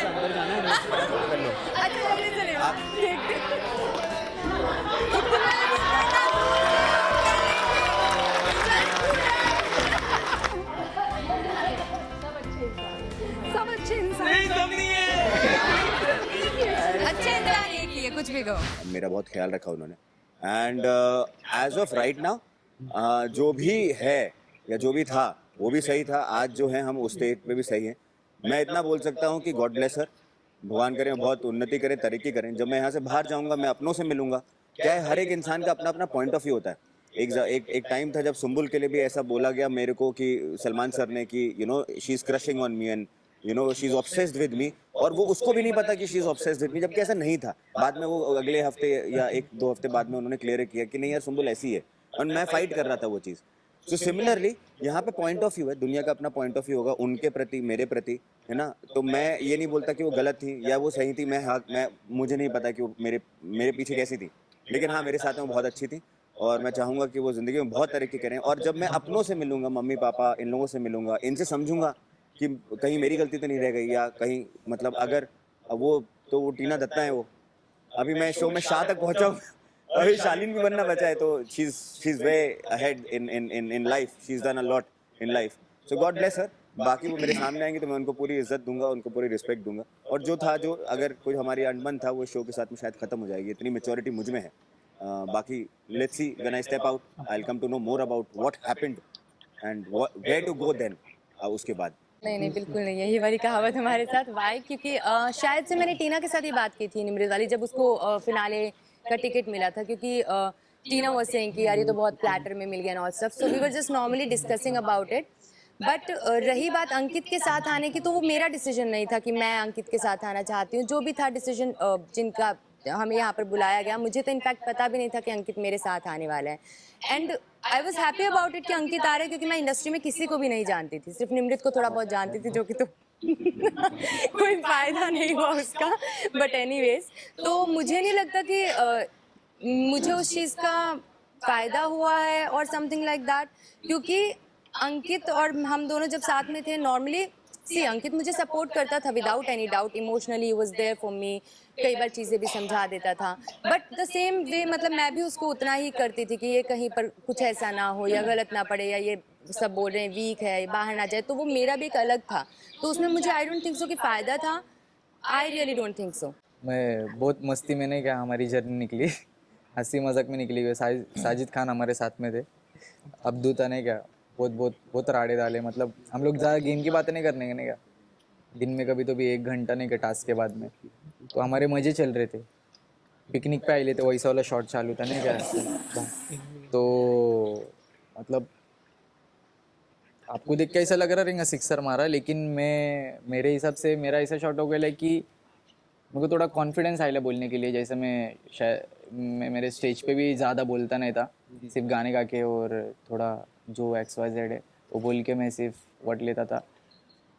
अंदर जाना है कर लो। अच्छा चलिए चलिए देखते सब अच्छे इंसान अच्छे इंसान एक ही है, कुछ भी कहो। मेरा बहुत ख्याल रखा उन्होंने and as of right now जो भी है या जो भी था वो भी सही था। आज जो है हम उस स्टेज पे भी सही हैं। मैं इतना बोल सकता हूँ कि गॉड ब्लेस हर, भगवान करें बहुत उन्नति करें, तरक्की करें। जब मैं यहाँ से बाहर जाऊँगा मैं अपनों से मिलूंगा। क्या है, हर एक इंसान का अपना अपना पॉइंट ऑफ व्यू होता है। एक टाइम था जब सुम्बुल के लिए भी ऐसा बोला गया मेरे को कि सलमान सर ने कि she is crushing on me and she is obsessed with me, और वो उसको भी नहीं पता कि she is obsessed with me, जबकि ऐसा नहीं था। बाद में वो अगले हफ्ते या एक दो हफ्ते बाद में उन्होंने क्लियर किया कि नहीं यार सुम्बुल ऐसी है, और मैं फाइट कर रहा था वो चीज़। सो सिमिलरली यहाँ पे पॉइंट ऑफ व्यू है, दुनिया का अपना पॉइंट ऑफ व्यू होगा उनके प्रति मेरे प्रति, है ना। तो मैं ये नहीं बोलता कि वो गलत थी या वो सही थी। मैं मुझे नहीं पता कि वो मेरे मेरे पीछे कैसी थी, लेकिन हाँ मेरे साथ में वो बहुत अच्छी थी और मैं चाहूँगा कि वो ज़िंदगी में बहुत तरक्की करें। और जब मैं अपनों से मिलूंगा, मम्मी पापा इन लोगों से मिलूंगा, इनसे समझूंगा कि कहीं मेरी गलती तो नहीं रह गई, या कहीं मतलब अगर वो टीना दत्ता है, वो अभी मैं शो में शाह तक पहुंचा हूँ, अभी शालीन भी बनना बचा है। तो she is way ahead in life, she is done a lot in life, so God bless her. बाकी वो मेरे सामने आएंगे तो मैं उनको पूरी इज्जत दूंगा, उनको पूरी रिस्पेक्ट दूंगा। और जो अगर कोई हमारी अनबन था वो शो के साथ में शायद खत्म हो जाएगी, इतनी मेच्योरिटी मुझ में है। बाकी let's see when I step out I will come to know more about what happened and where to go then. उसके बाद नहीं नहीं बिल्कुल नहीं, यही वाली कहावत हमारे साथ वाई, क्योंकि शायद से मैंने टीना के साथ ही बात की थी निमृत वाली, जब उसको फिनाले का टिकट मिला था, क्योंकि टीना वाज सेइंग कि यार ये तो बहुत प्लेटर में मिल गया and all stuff, so we were just normally discussing about it. But रही बात अंकित के साथ आने की, तो वो मेरा डिसीजन नहीं था कि मैं अंकित के साथ आना चाहती हूँ। जो भी था डिसीजन जिनका हमें यहाँ पर बुलाया गया, मुझे तो इनफैक्ट पता भी नहीं था कि अंकित मेरे साथ आने वाला है। And I was happy about it कि अंकित आ रहे, क्योंकि मैं इंडस्ट्री में किसी को भी नहीं जानती थी, सिर्फ निमृत को थोड़ा बहुत जानती थी, जो कि तो कोई फायदा नहीं हुआ उसका। बट एनीवेज, तो मुझे नहीं लगता कि मुझे उस चीज़ का फायदा हुआ है और समथिंग लाइक दैट, क्योंकि अंकित और हम दोनों जब साथ में थे, नॉर्मली सी अंकित मुझे सपोर्ट करता था without any doubt, emotionally was there for me, कई बार चीज़ें भी समझा देता था। बट द सेम वे मतलब मैं भी उसको उतना ही करती थी कि ये कहीं पर कुछ ऐसा ना हो या गलत ना पड़े, या ये सब बोल रहे हैं वीक है बाहर ना जाए, तो वो मेरा भी एक अलग था। तो उसमें मुझे आई डोंट थिंक सो कि फ़ायदा था, I really don't think so. मैं बहुत मस्ती में नहीं क्या हमारी जर्नी निकली, हंसी मजाक में निकली गई। साजिद खान हमारे साथ में थे, अब्दू था नहीं क्या, बहुत बहुत बहुत राड़े डाले। मतलब हम लोग ज़्यादा गेम की बातें नहीं करने के नहीं क्या, दिन में कभी तो भी 1 घंटा नहीं क्या टास्क के बाद में, तो हमारे मज़े चल रहे थे। पिकनिक पे आए लेते वैसा वाला शॉट चालू था नहीं क्या, तो मतलब आपको देख के ऐसा लग रहा रहेगा सिक्सर मारा, लेकिन मेरे हिसाब से मेरा ऐसा शॉट हो गया कि मेरे को थोड़ा कॉन्फिडेंस आया बोलने के लिए। जैसे मैं मेरे स्टेज पे भी ज़्यादा बोलता नहीं था, सिर्फ गाने गा के और थोड़ा जो XYZ है वो बोल के मैं सिर्फ वर्ड लेता था।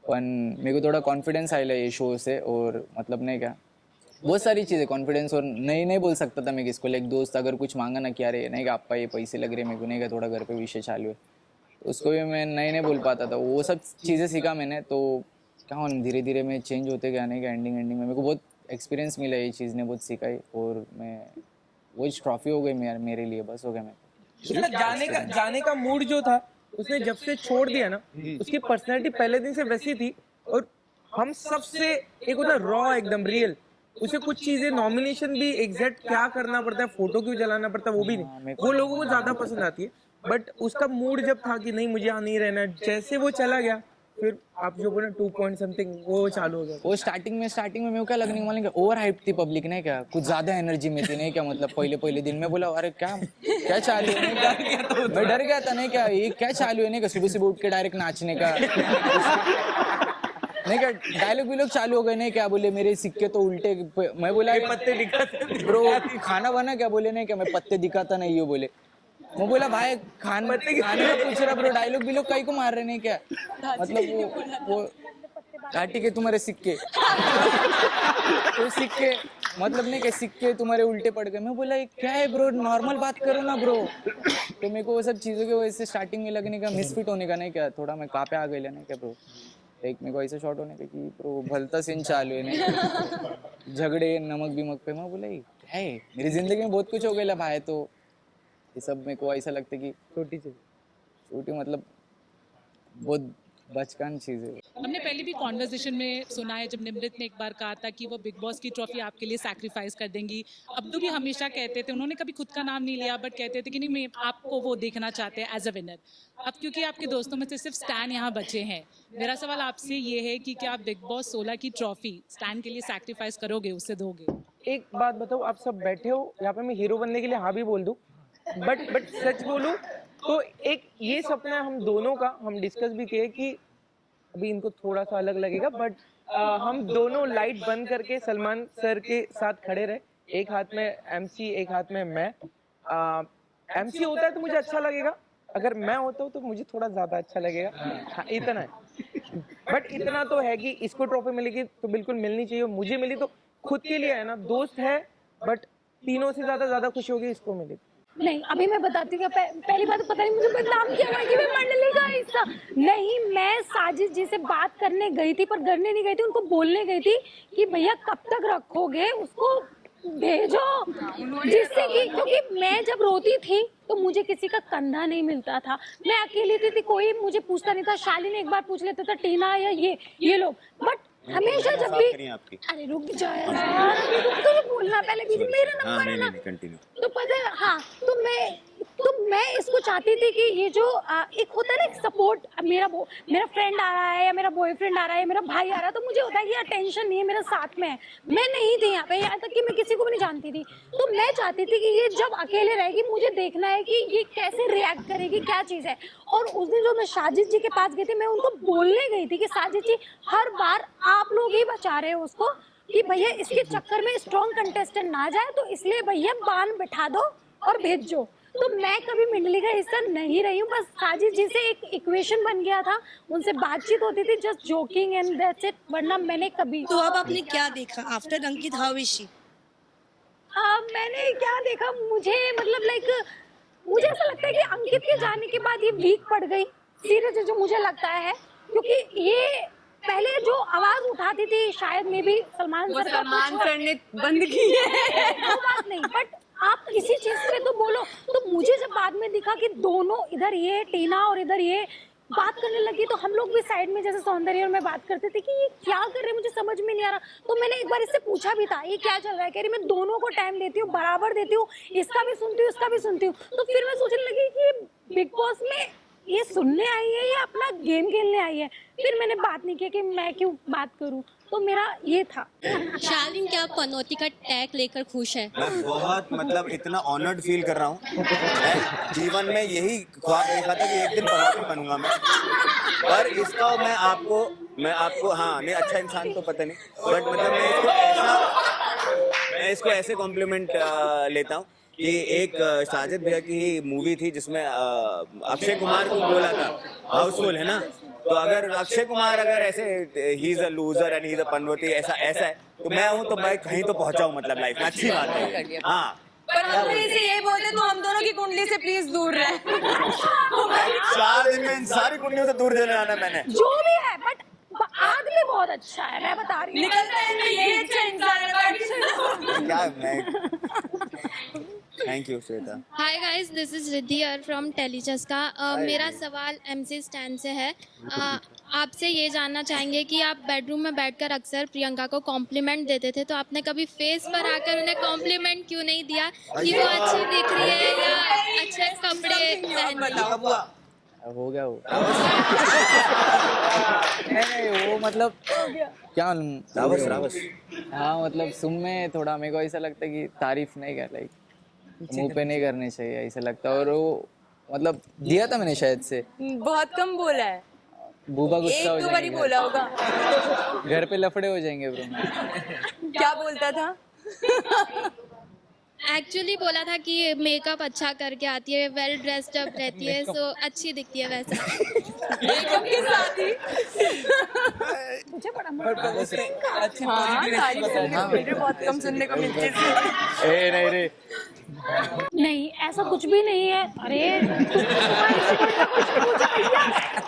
पर मेरे को थोड़ा कॉन्फिडेंस आया ये शो से, और मतलब नहीं क्या बहुत सारी चीज़ें कॉन्फिडेंस, और नहीं बोल सकता था मैं किसको। लाइक दोस्त अगर कुछ मांगा ना कि अरे नहीं आपका ये पैसे लग रहे मेरे को नहीं क्या, थोड़ा घर पे विषय चालू है, तो उसको भी मैं नहीं बोल पाता था। वो सब चीज़ें सीखा मैंने, तो क्या धीरे धीरे मैं चेंज होते गया नहीं क्या। एंडिंग में मेरे को बहुत एक्सपीरियंस मिला, ये चीज़ ने बहुत सिखाई, और मैं वो ट्रॉफी हो गई मेरे लिए, बस हो गया। मैं उसका जाने का मूड जो था, उसने जब से छोड़ दिया ना, उसकी पर्सनैलिटी पहले दिन से वैसी थी, और हम सबसे एक होता रॉ एकदम रियल। उसे कुछ चीजें नॉमिनेशन भी एग्जैक्ट क्या करना पड़ता है, फोटो क्यों जलाना पड़ता है, वो भी नहीं, वो लोगों को ज्यादा पसंद आती है। बट उसका मूड जब था कि नहीं मुझे यहाँ नहीं रहना, जैसे वो चला गया, फिर आप जो बोले 2 पॉइंट समथिंग वो चालू हो गया। वो स्टार्टिंग में मेरे को क्या लगने वाला, ओवर हाइप थी पब्लिक नहीं क्या, कुछ ज्यादा एनर्जी में थी नहीं क्या। मतलब पहले दिन में बोला अरे क्या चालू है नहीं क्या, मैं डर गया था नहीं क्या, ये क्या चालू है नहीं क्या, सुबह उठ के डायरेक्ट नाचने का नहीं क्या, डायलॉग भी लोग चालू हो गए नहीं क्या, बोले मेरे सिक्के तो उल्टे। मैं बोला पत्ते दिखाते ब्रो खाना बना क्या, बोले नहीं क्या मैं पत्ते दिखाता नहीं हो बोले। मैं बोला भाई खाने का पूछ रहा ब्रो, डायलॉग भी लोग कहीं को मार रहे नहीं क्या। मतलब वो घाटी के तुम्हारे सिक्के तो सिक्के मतलब नहीं क्या, सिक्के तुम्हारे उल्टे पड़ गए। मैं बोला क्या है ब्रो, नॉर्मल बात करो ना ब्रो। तो मेरे को वो सब चीज़ों की वजह से स्टार्टिंग में लगने का मिसफिट होने का नहीं क्या, थोड़ा मैं कहाँ पे आ गया नहीं क्या ब्रो, एक मेरे को ऐसा शॉट होने का कि प्रो भलता सीन चालू है नहीं झगड़े नमक बिमक पे मैं बोला क्या है मेरी जिंदगी में बहुत कुछ हो गया भाई तो ये सब मेरे को ऐसा लगता है कि छोटी मतलब बहुत बचकान चीज़ है। हमने पहले भी कॉन्वर्सेशन में सुना है जब निमृत ने एक बार कहा था कि वो बिग बॉस की ट्रॉफी आपके लिए सैक्रिफाइस कर देंगी। अब्दू भी हमेशा कहते थे, उन्होंने कभी खुद का नाम नहीं लिया बट कहते थे कि नहीं मैं आपको वो देखना चाहते हैं एज अ विनर। अब क्योंकि आपके दोस्तों में से सिर्फ स्टैन यहाँ बचे हैं, मेरा सवाल आपसे ये है कि क्या आप बिग बॉस 16 की ट्रॉफी स्टैन के लिए सैक्रिफाइस करोगे, उससे दोगे? एक बात बताओ, आप सब बैठे हो यहाँ पे, मैं हीरो बनने के लिए हाँ भी बोल दूं, बट सच बोलूं तो एक ये सपना है हम दोनों का, हम डिस्कस भी किए कि अभी इनको थोड़ा सा अलग लगेगा बट हम दोनों लाइट बंद करके सलमान सर के साथ खड़े रहे, एक हाथ में एमसी एक हाथ में मैं। एमसी होता है तो मुझे अच्छा लगेगा, अगर मैं होता हूँ तो मुझे थोड़ा ज्यादा अच्छा लगेगा। हाँ, इतना है, बट इतना तो है कि इसको ट्रॉफी मिलेगी तो बिल्कुल मिलनी चाहिए, मुझे मिली तो खुद के लिए है ना, दोस्त है बट तीनों से ज्यादा खुशी होगी इसको मिली। नहीं, अभी मैं बताती हूँ। पहली बात तो पता नहीं मुझे बदनाम किया हुआ है कि मैं मंडली का हिस्सा नहीं। मैं साजिद जी से बात करने गई थी, पर करने नहीं गई थी, उनको बोलने गई थी कि भैया कब तक रखोगे उसको, भेजो, जिससे कि क्योंकि मैं जब रोती थी तो मुझे किसी का कंधा नहीं मिलता था, मैं अकेली थी, कोई मुझे पूछता नहीं था। शालिनी एक बार पूछ लेता था, टीना या ये लोग, बट हमेशा जब भी अरे रुक जाओ यार, तो बोलना पहले भी मेरा नंबर है ना, तो पता है। हाँ, तो मैं इसको चाहती थी कि ये जो एक होता है ना एक सपोर्ट, मेरा फ्रेंड आ रहा है या मेरा बॉयफ्रेंड आ रहा है, मेरा भाई आ रहा है, तो मुझे होता है कि यार टेंशन नहीं है, मेरा साथ में है। मैं नहीं थी यहाँ पे, यहाँ तक कि मैं किसी को भी नहीं जानती थी, तो मैं चाहती थी कि ये जब अकेले रहेगी मुझे देखना है कि ये कैसे रिएक्ट करेगी, क्या चीज़ है। और उस दिन जो मैं साजिद जी के पास गई थी, मैं उनको बोलने गई थी कि साजिद जी हर बार आप लोग ही बचा रहे हो उसको, कि भैया इसके चक्कर में स्ट्रॉन्ग कंटेस्टेंट ना जाए, तो इसलिए भैया बान बिठा दो और भेजो। तो मैं कभी मंडली का हिस्सा नहीं रही हूँ, बस साजिद जी से एक इक्वेशन बन गया था, उनसे बातचीत होती थी, just joking and that's it, वरना मैंने कभी। तो अब आपने क्या देखा after Ankit, how is she? मैंने क्या देखा, मुझे मतलब लाइक मुझे ऐसा लगता है कि अंकित के जाने के बाद ये वीक पड़ गई, सीरियस जो मुझे लगता है, क्योंकि ये पहले जो आवाज उठाती थी शायद में भी सलमान सर ने बंद की है वो बात नहीं, बट आप किसी चीज पे तो बोलो। तो मुझे जब बाद में दिखा कि दोनों इधर ये टीना और इधर ये बात करने लगी, तो हम लोग भी साइड में जैसे सौंदर्य और मैं बात करते थे कि ये क्या कर रहे हैं, मुझे समझ में नहीं आ रहा। तो मैंने एक बार इससे पूछा भी था ये क्या चल रहा है, कह रही मैं दोनों को टाइम देती हूँ, बराबर देती हूँ, इसका भी सुनती हूँ इसका भी सुनती हूँ। तो फिर मैं सोचने लगी कि बिग बॉस में ये सुनने आई है या अपना गेम खेलने आई है। फिर मैंने बात नहीं की कि मैं क्यों बात करूं, तो मेरा ये था। शालिन, क्या पनौती का टैग लेकर खुश है? मैं बहुत मतलब इतना ऑनर्ड फील कर रहा हूँ। मैं जीवन में यही ख्वाब देखा था कि एक दिन पनौती बनूंगा मैं, पर इसका मैं आपको हाँ नहीं, अच्छा इंसान तो पता नहीं, बट मतलब मैं इसको ऐसे कॉम्प्लीमेंट लेता हूँ कि एक साजिद भैया की मूवी थी जिसमें अक्षय कुमार को बोला था हाउसफुल, है ना, तो अगर अक्षय कुमार अगर ऐसे he is a loser and he is a पनौती ऐसा है, तो मैं हूँ तो मैं कहीं तो पहुंचाऊँ, मतलब लाइफ में अच्छी बात है। हाँ, पर हम से ये बोलते तो हम दोनों की कुंडली से प्लीज दूर रहे। 4 दिन में इन सारी कुंडलियों से दूर चले आना मैंने। जो भी है, बट आदमी बहुत अच्छा है, मैं बता रही हूँ। निकलता है तो ये अच्छा इंसान है, क्या मैं thank you Shweta. Hi guys, this is Riddhi from टेलीचस्का। मेरा सवाल एमसी स्टैन से है। आपसे ये जानना चाहेंगे कि आप बेडरूम में बैठकर अक्सर प्रियंका को कॉम्प्लीमेंट देते थे, तो आपने कभी फेस पर आकर उन्हें कॉम्प्लीमेंट क्यों नहीं दिया कि वो अच्छी दिख रही है या अच्छे कपड़े पहन? हो गया वो नहीं वो मतलब क्या रावस हाँ, मतलब सुन में थोड़ा मेरे को ऐसा लगता है कि तारीफ नहीं कर, लाइक मुंह पे नहीं करनी चाहिए ऐसा लगता है। और वो मतलब दिया था मैंने शायद से, बहुत कम बोला है, बूबा गुस्सा हो एक दो बार ही जाएंगे, बोला होगा। घर पे लफड़े हो जाएंगे ब्रो। क्या बोलता था? एक्चुअली बोला था कि मेकअप अच्छा करके आती है, वेल ड्रेस्ड अप रहती है, सो अच्छी दिखती है वैसा। मेकअप के साथ ही मुझे बड़ा पर उसने अच्छी हाँ पॉजिटिव तारीफ सुनने को बहुत कम सुनने को मिलती है। ए नहीं रे नहीं, ऐसा कुछ भी नहीं है। अरे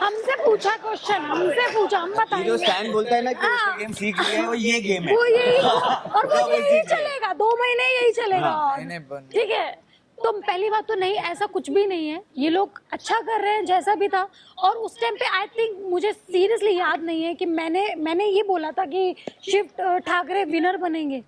हमसे पूछा क्वेश्चन, हमसे पूछा, हम ये जो बताएंगे। स्टैंड बोलता है ना कि हाँ। उसने गेम सीख लिया है, वो ये गेम है। वो यही, और वो यही चलेगा, 2 महीने यही चलेगा। और मैंने बन- ठीक है, तो पहली बात तो नहीं, ऐसा कुछ भी नहीं है। ये लोग अच्छा कर रहे हैं जैसा भी था। और उस टाइम पे आई थिंक मुझे सीरियसली याद नहीं है कि मैंने ये बोला था कि शिव ठाकरे विनर बनेंगे।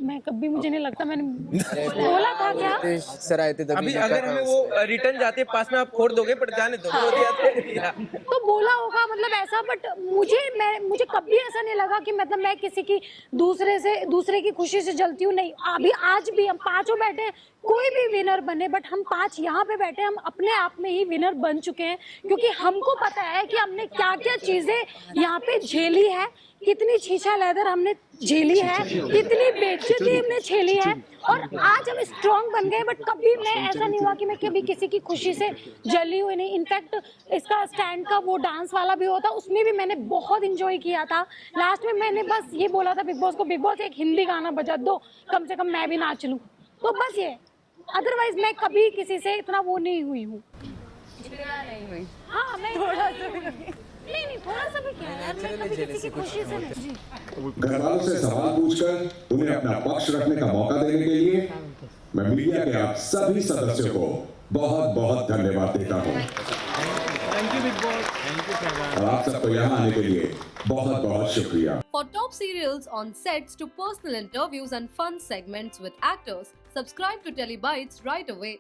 मैं कभी, मुझे नहीं लगता मैंने बोला था क्या। सर आए थे तभी अभी देखा अगर था हमें उसको। वो रिटर्न जाते पास में आप फोड़ दोगे, पर जाने दो, बोल दिया तो तो बोला होगा मतलब ऐसा, बट मुझे कभी ऐसा नहीं लगा कि मतलब मैं किसी की दूसरे की खुशी से जलती हूँ। नहीं, अभी आज भी हम पांचों बैठे हैं, कोई भी विनर बने, बट हम 5 यहाँ पे बैठे, हम अपने आप में ही विनर बन चुके हैं। क्योंकि हमको पता है कि हमने क्या क्या चीजें यहाँ पे झेली है, कितनी छीछा लेदर हमने झेली है, कितनी बेइज्जती हमने झेली है, और आज हम स्ट्रांग बन गए। बट कभी मैं ऐसा नहीं हुआ कि मैं कभी किसी की खुशी से जली हुई नहीं। इनफैक्ट इसका स्टैंड का वो डांस वाला भी होता, उसमें भी मैंने बहुत इंजॉय किया था। लास्ट में मैंने बस ये बोला था बिग बॉस को, बिग बॉस एक हिंदी गाना बजा दो, कम से कम मैं भी नाच लूं। तो बस ये, अदरवाइज मैं कभी किसी से इतना वो नहीं हुई हूँ। नहीं हुई। हाँ, मैं थोड़ा सा नहीं, थोड़ा सा भी क्या यार, मैं कभी किसी की खुशी से नहीं। जी। घर वालों से सवाल पूछकर उन्हें अपना पक्ष रखने का मौका देने के लिए मैं मीडिया के आप सभी सदस्यों को बहुत बहुत धन्यवाद देता हूँ। और आप सबको यहाँ आने के लिए बहुत बहुत शुक्रिया। For top serials on sets to personal interviews and fun segments with actors, subscribe to Telebytes right away.